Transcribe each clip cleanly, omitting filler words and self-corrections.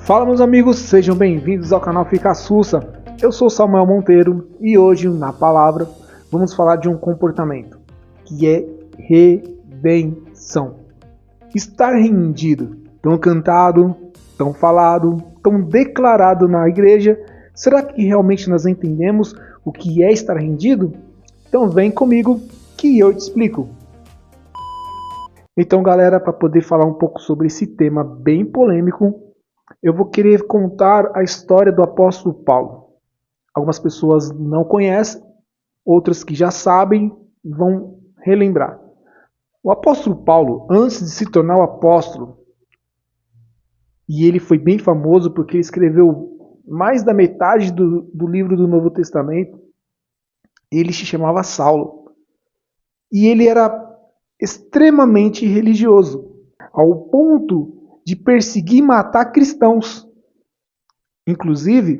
Fala, meus amigos, sejam bem-vindos ao canal Fica Sussa. Eu sou Samuel Monteiro e hoje na palavra vamos falar de um comportamento que é redenção. Estar rendido, tão cantado, tão falado, tão declarado na igreja, será que realmente nós entendemos o que é estar rendido? Então vem comigo que eu te explico. Então, galera, para poder falar um pouco sobre esse tema bem polêmico, eu vou querer contar a história do apóstolo Paulo. Algumas pessoas não conhecem, outras que já sabem vão relembrar. O apóstolo Paulo, antes de se tornar o apóstolo, e ele foi bem famoso porque ele escreveu mais da metade do livro do Novo Testamento, ele se chamava Saulo. E ele era extremamente religioso, ao ponto de perseguir e matar cristãos. Inclusive,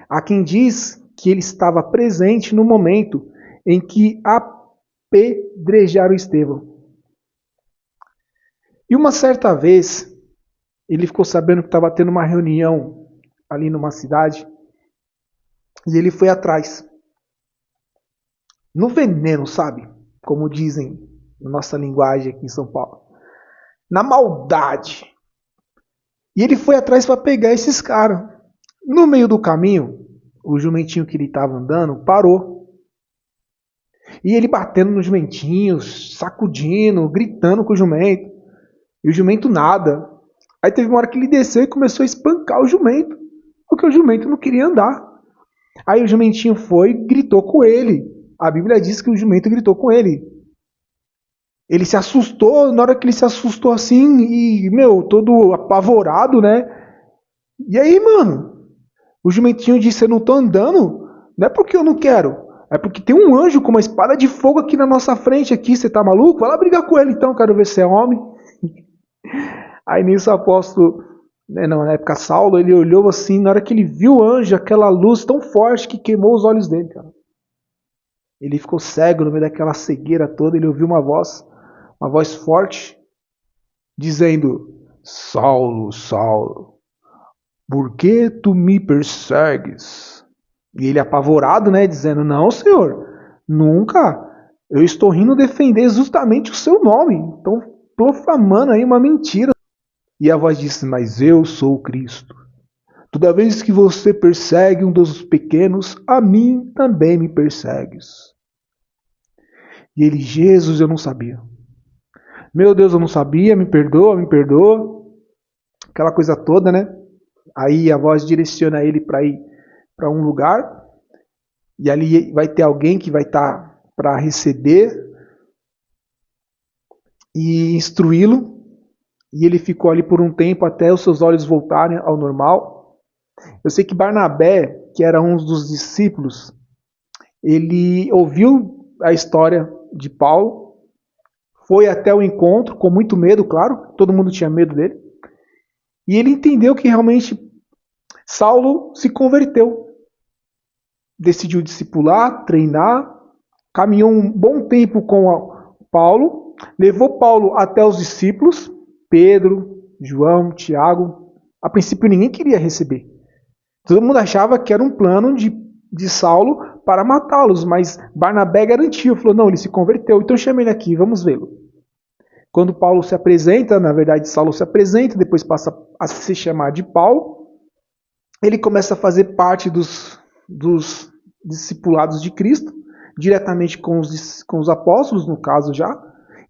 há quem diz que ele estava presente no momento em que apedrejaram Estevão. E uma certa vez, ele ficou sabendo que estava tendo uma reunião ali numa cidade, e ele foi atrás. No veneno, sabe? Como dizem na nossa linguagem aqui em São Paulo. Na maldade. E ele foi atrás para pegar esses caras. No meio do caminho, o jumentinho que ele estava andando parou. E ele batendo nos jumentinhos, sacudindo, gritando com o jumento. E o jumento nada. Aí teve uma hora que ele desceu e começou a espancar o jumento. Porque o jumento não queria andar. Aí o jumentinho foi e gritou com ele. A Bíblia diz que o jumento gritou com ele. Ele se assustou, na hora que ele se assustou assim, e, todo apavorado, né? E aí, mano? O jumentinho disse, eu não tô andando, não é porque eu não quero, é porque tem um anjo com uma espada de fogo aqui na nossa frente, aqui, você tá maluco? Vai lá brigar com ele então, quero ver se é homem. Aí nisso o apóstolo, na época Saulo, ele olhou assim, na hora que ele viu o anjo, aquela luz tão forte que queimou os olhos dele, cara. Ele ficou cego no meio daquela cegueira toda, ele ouviu uma voz forte, dizendo, Saulo, Saulo, por que tu me persegues? E ele apavorado, dizendo, não, Senhor, nunca, eu estou indo defender justamente o seu nome, então profamando aí uma mentira. E a voz disse, mas eu sou o Cristo. Toda vez que você persegue um dos pequenos, a mim também me persegues. E ele, Jesus, eu não sabia. Meu Deus, eu não sabia, me perdoa, me perdoa. Aquela coisa toda, né? Aí a voz direciona ele para ir para um lugar. E ali vai ter alguém que vai estar para receber e instruí-lo. E ele ficou ali por um tempo até os seus olhos voltarem ao normal. Eu sei que Barnabé, que era um dos discípulos, ele ouviu a história de Paulo. Foi até o encontro, com muito medo, claro. Todo mundo tinha medo dele. E ele entendeu que realmente Saulo se converteu. Decidiu discipular, treinar. Caminhou um bom tempo com Paulo. Levou Paulo até os discípulos. Pedro, João, Tiago. A princípio ninguém queria receber. Todo mundo achava que era um plano de Saulo para matá-los, mas Barnabé garantiu, falou, não, ele se converteu, então chama ele aqui, vamos vê-lo. Quando Paulo se apresenta, na verdade Saulo se apresenta, depois passa a se chamar de Paulo, ele começa a fazer parte dos discipulados de Cristo, diretamente com os apóstolos, no caso já,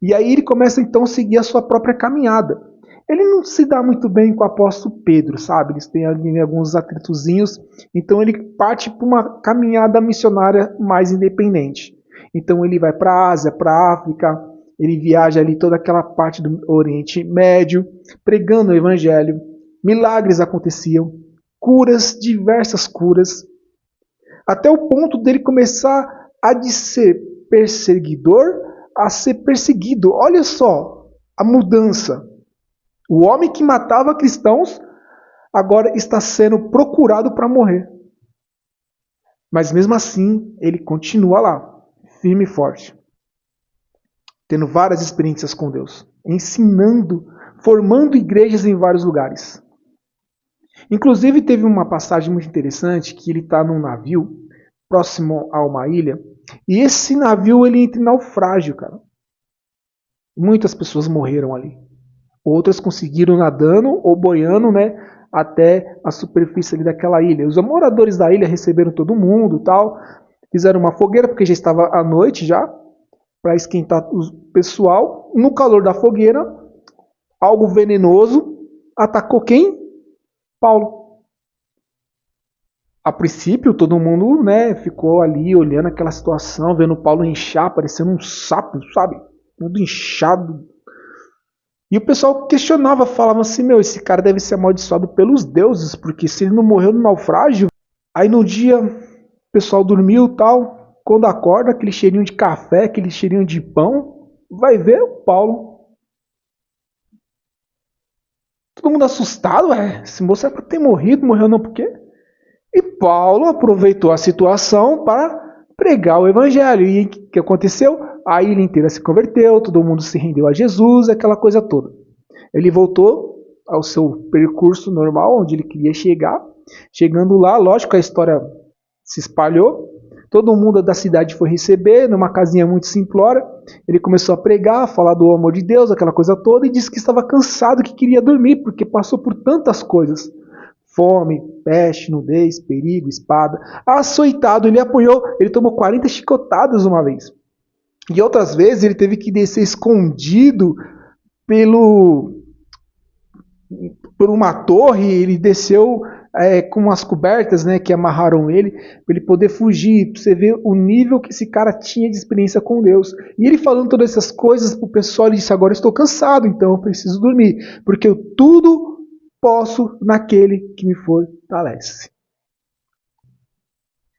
e aí ele começa então a seguir a sua própria caminhada. Ele não se dá muito bem com o apóstolo Pedro, sabe? Eles têm ali alguns atritozinhos. Então ele parte para uma caminhada missionária mais independente. Então ele vai para a Ásia, para a África. Ele viaja ali toda aquela parte do Oriente Médio, pregando o Evangelho. Milagres aconteciam. Curas, diversas curas. Até o ponto dele começar a de ser perseguidor a ser perseguido. Olha só a mudança. O homem que matava cristãos agora está sendo procurado para morrer. Mas mesmo assim, ele continua lá, firme e forte. Tendo várias experiências com Deus. Ensinando, formando igrejas em vários lugares. Inclusive teve uma passagem muito interessante que ele está num navio próximo a uma ilha e esse navio ele entra em naufrágio, cara. Muitas pessoas morreram ali. Outras conseguiram nadando ou boiando, né, até a superfície ali daquela ilha. Os moradores da ilha receberam todo mundo, tal, fizeram uma fogueira porque já estava à noite já para esquentar o pessoal. No calor da fogueira, algo venenoso atacou quem? Paulo. A princípio, todo mundo, né, ficou ali olhando aquela situação, vendo Paulo inchar, parecendo um sapo, sabe? Tudo inchado. E o pessoal questionava, falava assim, meu, esse cara deve ser amaldiçoado pelos deuses, porque se ele não morreu no naufrágio, aí no dia o pessoal dormiu e tal, quando acorda, aquele cheirinho de café, aquele cheirinho de pão, vai ver o Paulo. Todo mundo assustado, esse moço é para ter morrido, morreu não por quê? E Paulo aproveitou a situação para pregar o evangelho. E o que aconteceu? A ilha inteira se converteu, todo mundo se rendeu a Jesus, aquela coisa toda. Ele voltou ao seu percurso normal, onde ele queria chegar. Chegando lá, lógico, a história se espalhou. Todo mundo da cidade foi receber, numa casinha muito simplória. Ele começou a pregar, a falar do amor de Deus, aquela coisa toda, e disse que estava cansado, que queria dormir, porque passou por tantas coisas. Fome, peste, nudez, perigo, espada. Açoitado, ele apanhou, ele tomou 40 chicotadas uma vez. E outras vezes ele teve que descer escondido por uma torre, ele desceu com umas cobertas, né, que amarraram ele, para ele poder fugir, para você ver o nível que esse cara tinha de experiência com Deus. E ele falando todas essas coisas para o pessoal, ele disse, agora eu estou cansado, então eu preciso dormir, porque eu tudo posso naquele que me fortalece.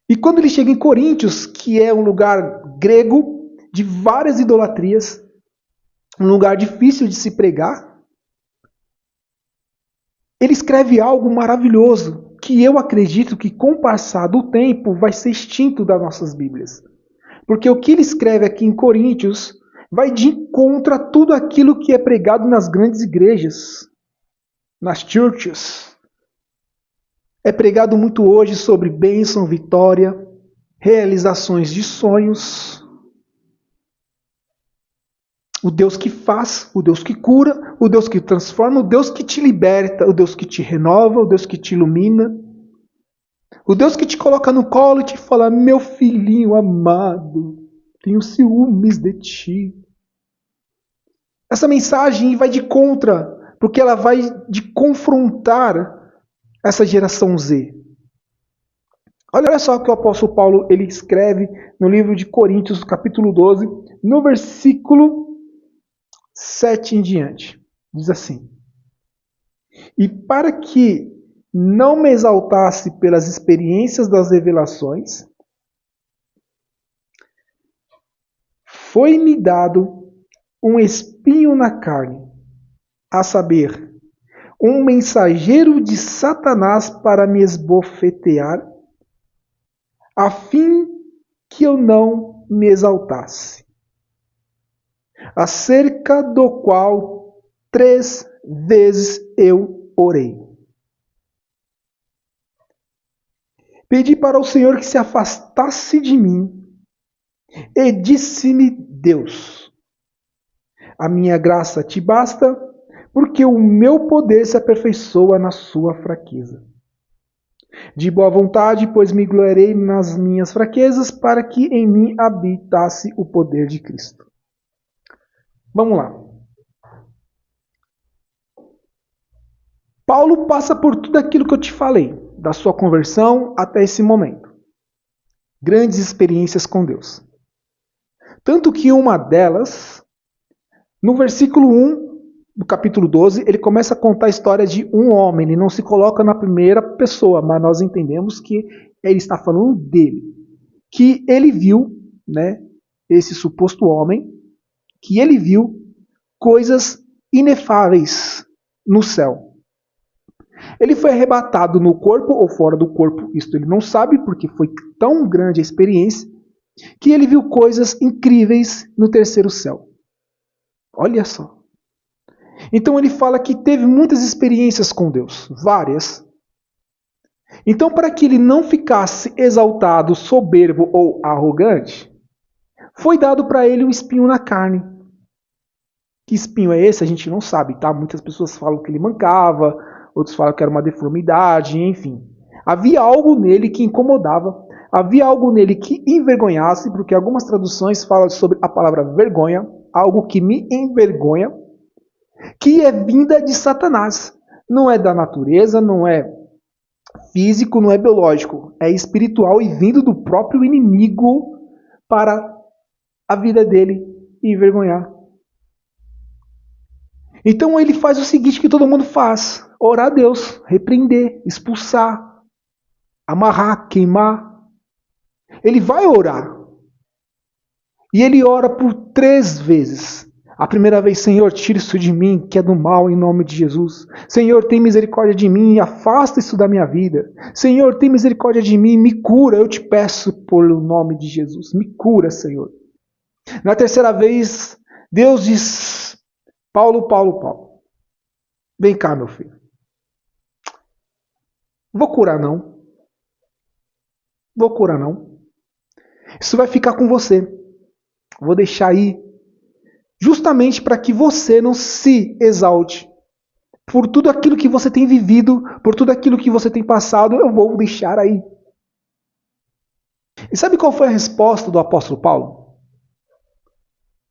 E quando ele chega em Coríntios, que é um lugar grego de várias idolatrias, um lugar difícil de se pregar, ele escreve algo maravilhoso, que eu acredito que com o passar do tempo vai ser extinto das nossas Bíblias. Porque o que ele escreve aqui em Coríntios vai de encontro a tudo aquilo que é pregado nas grandes igrejas, nas churches. É pregado muito hoje sobre bênção, vitória, realizações de sonhos. O Deus que faz, o Deus que cura, o Deus que transforma, o Deus que te liberta, o Deus que te renova, o Deus que te ilumina. O Deus que te coloca no colo e te fala, meu filhinho amado, tenho ciúmes de ti. Essa mensagem vai de contra, porque ela vai de confrontar essa geração Z. Olha só o que o apóstolo Paulo ele escreve no livro de Coríntios, capítulo 12, no versículo 7 em diante. Diz assim: E para que não me exaltasse pelas experiências das revelações, foi-me dado um espinho na carne, a saber, um mensageiro de Satanás para me esbofetear, a fim que eu não me exaltasse, acerca do qual 3 vezes eu orei. Pedi para o Senhor que se afastasse de mim, e disse-me Deus, a minha graça te basta, porque o meu poder se aperfeiçoa na sua fraqueza. De boa vontade, pois me gloriarei nas minhas fraquezas, para que em mim habitasse o poder de Cristo. Vamos lá. Paulo passa por tudo aquilo que eu te falei, da sua conversão até esse momento. Grandes experiências com Deus. Tanto que uma delas, no versículo 1 do capítulo 12, ele começa a contar a história de um homem. Ele não se coloca na primeira pessoa, mas nós entendemos que ele está falando dele. Que ele viu, né, esse suposto homem, que ele viu coisas inefáveis no céu. Ele foi arrebatado no corpo ou fora do corpo, isso ele não sabe, porque foi tão grande a experiência, que ele viu coisas incríveis no terceiro céu. Olha só. Então ele fala que teve muitas experiências com Deus, várias. Então, para que ele não ficasse exaltado, soberbo ou arrogante, foi dado para ele um espinho na carne. Que espinho é esse? A gente não sabe, tá? Muitas pessoas falam que ele mancava, outros falam que era uma deformidade, enfim. Havia algo nele que incomodava, havia algo nele que envergonhasse, porque algumas traduções falam sobre a palavra vergonha, algo que me envergonha, que é vinda de Satanás. Não é da natureza, não é físico, não é biológico, é espiritual e vindo do próprio inimigo para a vida dele envergonhar. Então ele faz o seguinte que todo mundo faz: orar a Deus, repreender, expulsar, amarrar, queimar. Ele vai orar. E ele ora por 3 vezes. A primeira vez: Senhor, tira isso de mim, que é do mal, em nome de Jesus. Senhor, tem misericórdia de mim, afasta isso da minha vida. Senhor, tem misericórdia de mim, me cura, eu te peço pelo nome de Jesus. Me cura, Senhor. Na terceira vez, Deus diz: Paulo, vem cá, meu filho. Vou curar não. Isso vai ficar com você. Vou deixar aí justamente para que você não se exalte. Por tudo aquilo que você tem vivido, por tudo aquilo que você tem passado, eu vou deixar aí. E sabe qual foi a resposta do apóstolo Paulo?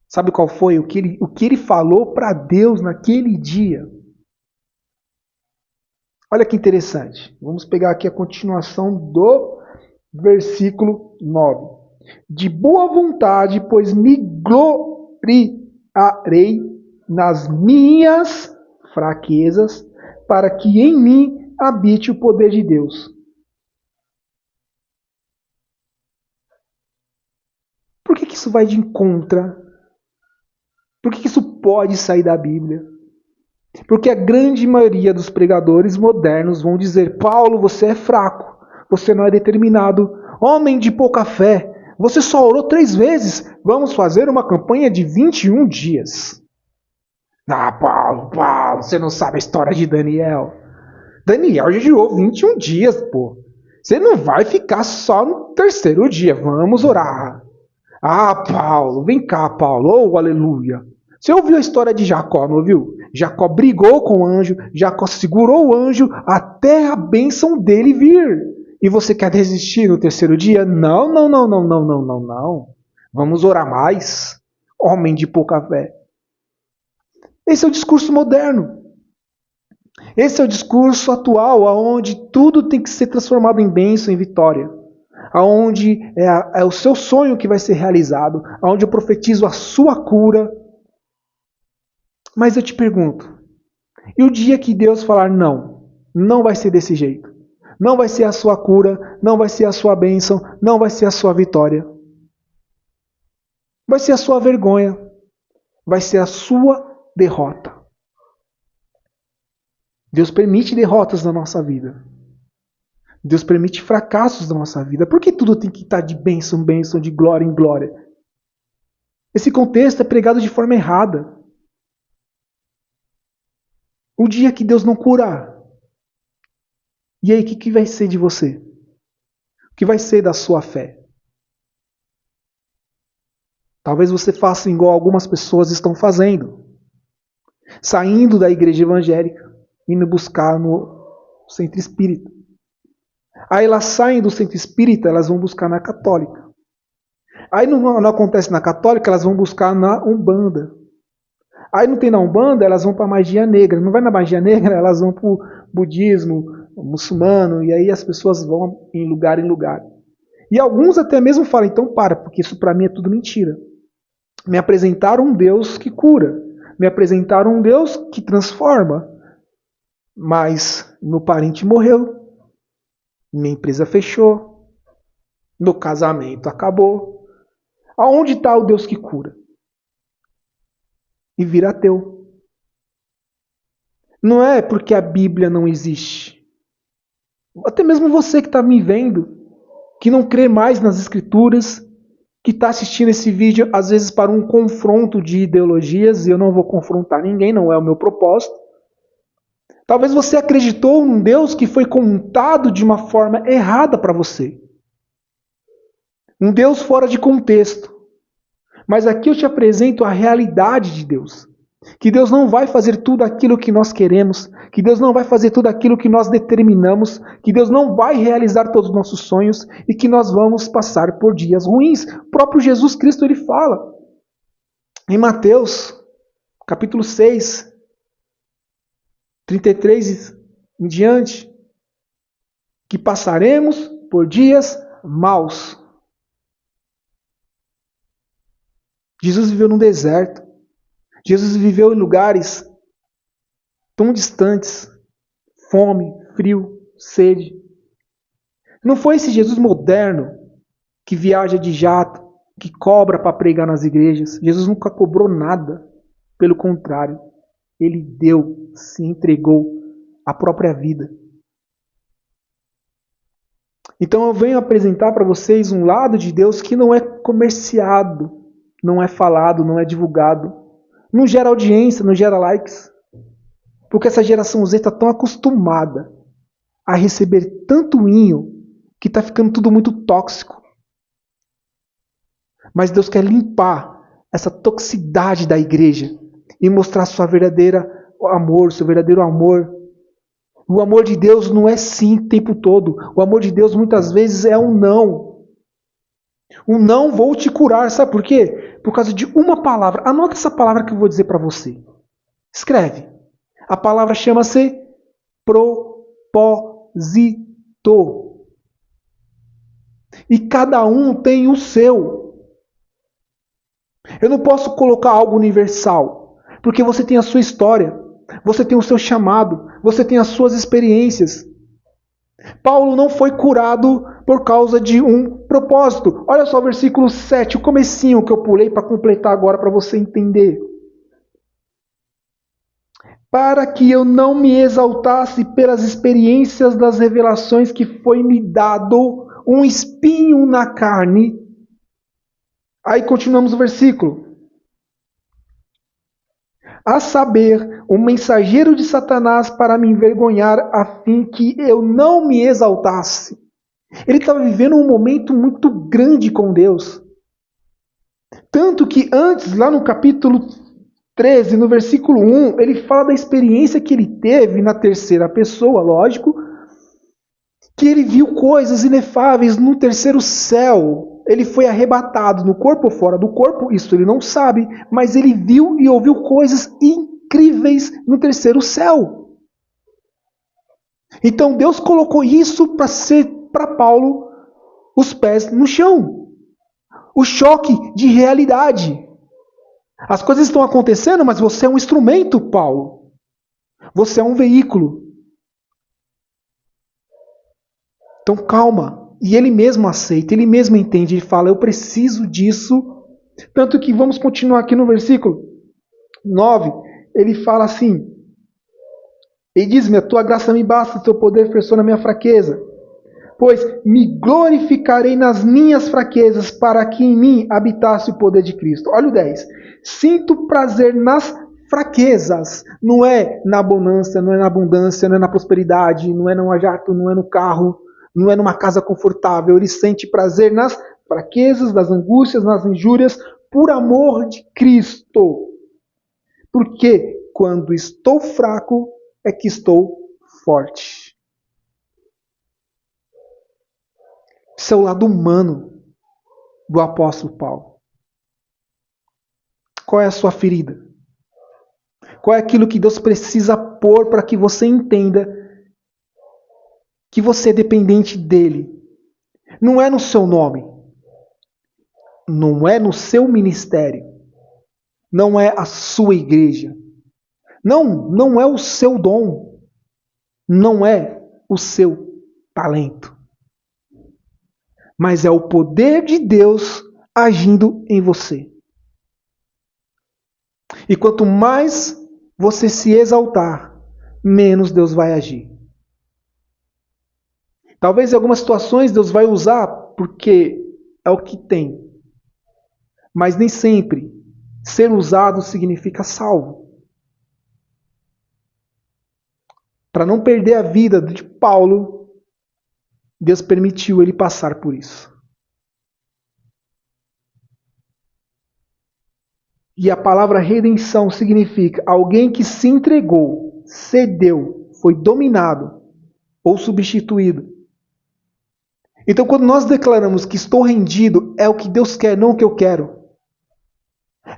Sabe qual foi o que ele falou para Deus naquele dia? Olha que interessante. Vamos pegar aqui a continuação do versículo 9. De boa vontade, pois me gloriarei nas minhas fraquezas, para que em mim habite o poder de Deus. Por que isso vai de encontro? Por que isso pode sair da Bíblia? Porque a grande maioria dos pregadores modernos vão dizer: Paulo, você é fraco, você não é determinado, homem de pouca fé, você só orou 3 vezes, vamos fazer uma campanha de 21 dias. Ah, Paulo, você não sabe a história de Daniel. Daniel jejuou 21 dias, pô. Você não vai ficar só no 3º dia, vamos orar. Ah, Paulo, vem cá, Paulo, oh, aleluia. Você ouviu a história de Jacó, não ouviu? Jacó brigou com o anjo, Jacó segurou o anjo até a bênção dele vir. E você quer desistir no 3º dia? Não. Vamos orar mais. Homem de pouca fé. Esse é o discurso moderno. Esse é o discurso atual, onde tudo tem que ser transformado em bênção, em vitória. Onde é o seu sonho que vai ser realizado, onde eu profetizo a sua cura. Mas eu te pergunto, e o dia que Deus falar não, não vai ser desse jeito. Não vai ser a sua cura, não vai ser a sua bênção, não vai ser a sua vitória. Vai ser a sua vergonha, vai ser a sua derrota. Deus permite derrotas na nossa vida. Deus permite fracassos na nossa vida. Por que tudo tem que estar de bênção em bênção, de glória em glória? Esse contexto é pregado de forma errada. O dia que Deus não curar, e aí o que vai ser de você? O que vai ser da sua fé? Talvez você faça igual algumas pessoas estão fazendo. Saindo da igreja evangélica, indo buscar no centro espírita. Aí elas saem do centro espírita, elas vão buscar na católica. Aí não acontece na católica, elas vão buscar na Umbanda. Aí não tem na Umbanda, elas vão para a magia negra. Não vai na magia negra, elas vão para o budismo, o muçulmano, e aí as pessoas vão em lugar. E alguns até mesmo falam: então para, porque isso para mim é tudo mentira. Me apresentaram um Deus que cura. Me apresentaram um Deus que transforma. Mas meu parente morreu. Minha empresa fechou. Meu casamento acabou. Aonde está o Deus que cura? E vira ateu. Não é porque a Bíblia não existe. Até mesmo você que está me vendo, que não crê mais nas Escrituras, que está assistindo esse vídeo, às vezes para um confronto de ideologias, e eu não vou confrontar ninguém, não é o meu propósito. Talvez você acreditou num Deus que foi contado de uma forma errada para você. Um Deus fora de contexto. Mas aqui eu te apresento a realidade de Deus. Que Deus não vai fazer tudo aquilo que nós queremos, que Deus não vai fazer tudo aquilo que nós determinamos, que Deus não vai realizar todos os nossos sonhos e que nós vamos passar por dias ruins. O próprio Jesus Cristo ele fala em Mateus, capítulo 6, 33 em diante, que passaremos por dias maus. Jesus viveu no deserto. Jesus viveu em lugares tão distantes, fome, frio, sede. Não foi esse Jesus moderno que viaja de jato, que cobra para pregar nas igrejas. Jesus nunca cobrou nada. Pelo contrário, ele deu, se entregou a própria vida. Então eu venho apresentar para vocês um lado de Deus que não é comerciado, não é falado, não é divulgado. Não gera audiência, não gera likes. Porque essa geração Z está tão acostumada a receber tanto inho que está ficando tudo muito tóxico. Mas Deus quer limpar essa toxicidade da igreja e mostrar seu verdadeiro amor. O amor de Deus não é sim o tempo todo. O amor de Deus muitas vezes é um não. Um não vou te curar. Sabe por quê? Por causa de uma palavra. Anota essa palavra que eu vou dizer para você. Escreve. A palavra chama-se propósito. E cada um tem o seu. Eu não posso colocar algo universal. Porque você tem a sua história. Você tem o seu chamado. Você tem as suas experiências. Paulo não foi curado por causa de um propósito. Olha só o versículo 7, o comecinho que eu pulei para completar agora para você entender. Para que eu não me exaltasse pelas experiências das revelações que foi me dado um espinho na carne. Aí continuamos o versículo. A saber, um mensageiro de Satanás para me envergonhar, a fim que eu não me exaltasse. Ele estava vivendo um momento muito grande com Deus. Tanto que antes, lá no capítulo 13, no versículo 1, ele fala da experiência que ele teve na terceira pessoa, lógico, que ele viu coisas inefáveis no terceiro céu. Ele foi arrebatado no corpo ou fora do corpo, isso ele não sabe, mas ele viu e ouviu coisas incríveis no terceiro céu. Então Deus colocou isso para ser para Paulo os pés no chão. O choque de realidade. As coisas estão acontecendo, mas você é um instrumento, Paulo. Você é um veículo. Então calma. E ele mesmo aceita, ele mesmo entende, ele fala, eu preciso disso. Tanto que vamos continuar aqui no versículo 9. Ele fala assim, ele diz-me, a tua graça me basta, o teu poder aperfeiçoa na minha fraqueza. Pois me glorificarei nas minhas fraquezas, para que em mim habitasse o poder de Cristo. Olha o 10. Sinto prazer nas fraquezas. Não é na bonança, não é na abundância, não é na prosperidade, não é no jato, não é no carro, não é numa casa confortável. Ele sente prazer nas fraquezas, nas angústias, nas injúrias, por amor de Cristo. Porque quando estou fraco, é que estou forte. Esse é o lado humano do apóstolo Paulo. Qual é a sua ferida? Qual é aquilo que Deus precisa pôr para que você entenda que você é dependente dele? Não é no seu nome. Não é no seu ministério. Não é a sua igreja. Não é o seu dom. Não é o seu talento. Mas é o poder de Deus agindo em você. E quanto mais você se exaltar, menos Deus vai agir. Talvez em algumas situações Deus vai usar porque é o que tem. Mas nem sempre ser usado significa salvo. para não perder a vida de Paulo, Deus permitiu ele passar por isso. E a palavra redenção significa alguém que se entregou, cedeu, foi dominado ou substituído. Então, quando nós declaramos que estou rendido, é o que Deus quer, não o que eu quero.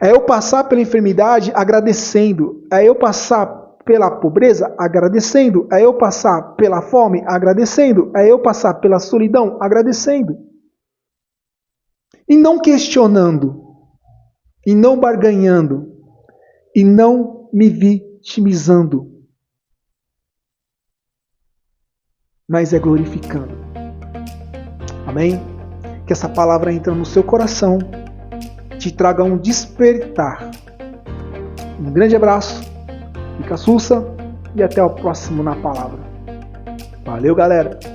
É eu passar pela enfermidade agradecendo. É eu passar pela pobreza agradecendo. É eu passar pela fome agradecendo. É eu passar pela solidão agradecendo. E não questionando. E não barganhando. E não me vitimizando. Mas é glorificando. Amém? Que essa palavra entre no seu coração, te traga um despertar. Um grande abraço, fica sussa e até o próximo na palavra. Valeu, galera!